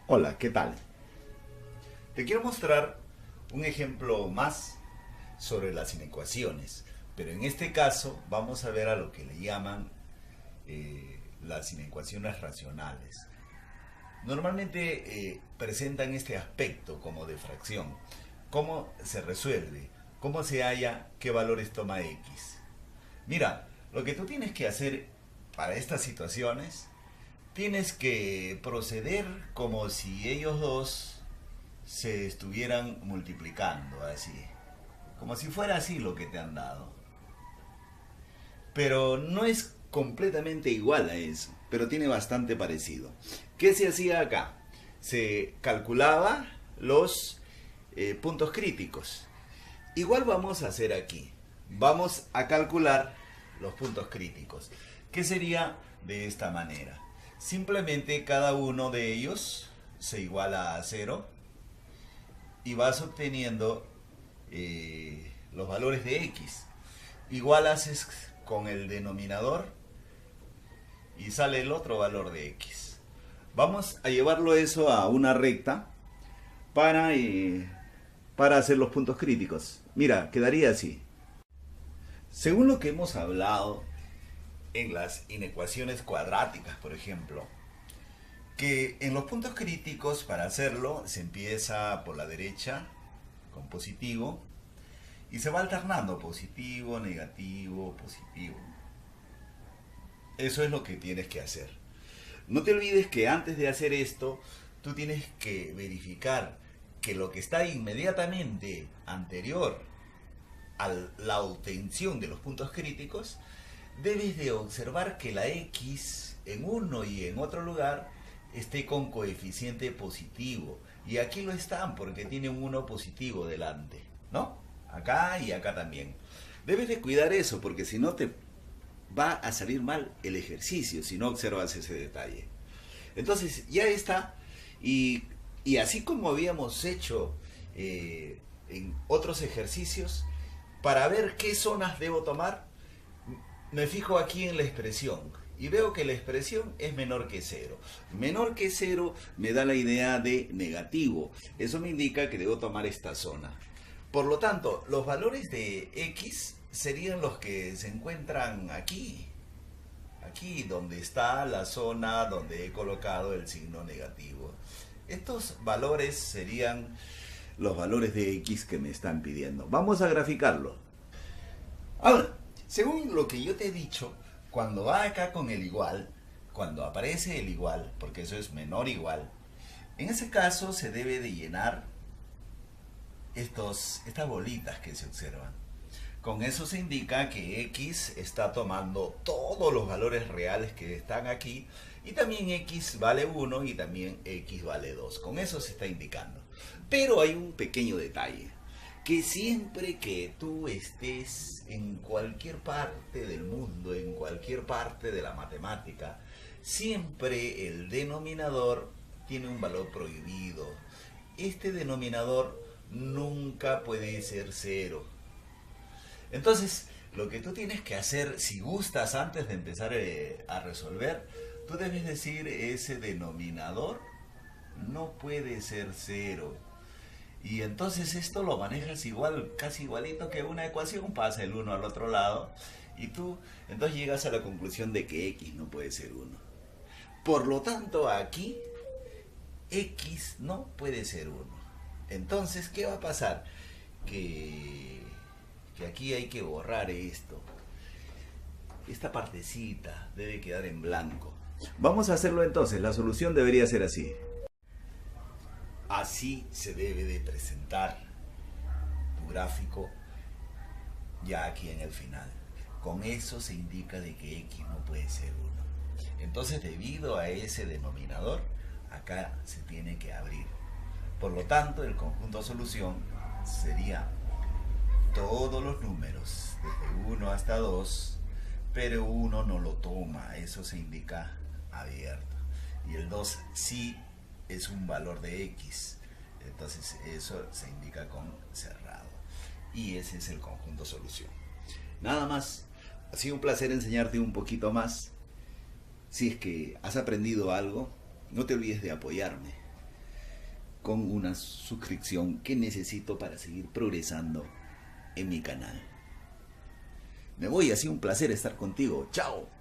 Hola, ¿qué tal? Te quiero mostrar un ejemplo más sobre las inecuaciones, pero en este caso vamos a ver a lo que le llaman las inecuaciones racionales. Normalmente presentan este aspecto como de fracción. ¿Cómo se resuelve? ¿Cómo se halla qué valores toma X? Mira, lo que tú tienes que hacer para estas situaciones, tienes que proceder como si ellos dos se estuvieran multiplicando así, como si fuera así lo que te han dado. Pero no es completamente igual a eso, pero tiene bastante parecido. ¿Qué se hacía acá? Se calculaba los puntos críticos. Igual vamos a hacer aquí. Vamos a calcular los puntos críticos. ¿Qué sería de esta manera? Simplemente cada uno de ellos se iguala a cero y vas obteniendo los valores de X. Igual haces con el denominador y sale el otro valor de X. Vamos a llevarlo eso a una recta para hacer los puntos críticos. Mira, quedaría así. Según lo que hemos hablado en las inecuaciones cuadráticas, por ejemplo, que en los puntos críticos para hacerlo se empieza por la derecha con positivo y se va alternando positivo, negativo, positivo. Eso es lo que tienes que hacer. No te olvides que antes de hacer esto, tú tienes que verificar que lo que está inmediatamente anterior a la obtención de los puntos críticos, debes de observar que la X en uno y en otro lugar esté con coeficiente positivo. Y aquí lo están porque tiene un 1 positivo delante, ¿no? Acá y acá también. Debes de cuidar eso porque si no te va a salir mal el ejercicio si no observas ese detalle. Entonces ya está. Y así como habíamos hecho en otros ejercicios, para ver qué zonas debo tomar, me fijo aquí en la expresión y veo que la expresión es menor que cero. Menor que cero me da la idea de negativo. Eso me indica que debo tomar esta zona. Por lo tanto, los valores de X serían los que se encuentran aquí. Aquí donde está la zona donde he colocado el signo negativo. Estos valores serían los valores de X que me están pidiendo. Vamos a graficarlo. Ahora, según lo que yo te he dicho, cuando va acá con el igual, cuando aparece el igual, porque eso es menor igual, en ese caso se debe de llenar estas bolitas que se observan. Con eso se indica que X está tomando todos los valores reales que están aquí y también X vale 1 y también X vale 2. Con eso se está indicando. Pero hay un pequeño detalle, que siempre que tú estés en cualquier parte del mundo, en cualquier parte de la matemática, siempre el denominador tiene un valor prohibido. Este denominador nunca puede ser cero. Entonces, lo que tú tienes que hacer, si gustas, antes de empezar a resolver, tú debes decir ese denominador no puede ser cero. Y entonces esto lo manejas igual, casi igualito que una ecuación, pasa el uno al otro lado y tú entonces llegas a la conclusión de que X no puede ser 1. Por lo tanto, aquí X no puede ser 1. Entonces, ¿qué va a pasar? Que aquí hay que borrar esto. Esta partecita debe quedar en blanco. Vamos a hacerlo entonces. La solución debería ser así. Así se debe de presentar tu gráfico ya aquí en el final. Con eso se indica de que X no puede ser 1. Entonces, debido a ese denominador, acá se tiene que abrir. Por lo tanto, el conjunto solución sería todos los números, desde 1 hasta 2, pero 1 no lo toma, eso se indica abierto. Y el 2 sí es un valor de X, entonces eso se indica con cerrado. Y ese es el conjunto solución. Nada más, ha sido un placer enseñarte un poquito más. Si es que has aprendido algo, no te olvides de apoyarme. con una suscripción que necesito para seguir progresando en mi canal. Me voy, ha sido un placer estar contigo. ¡Chao!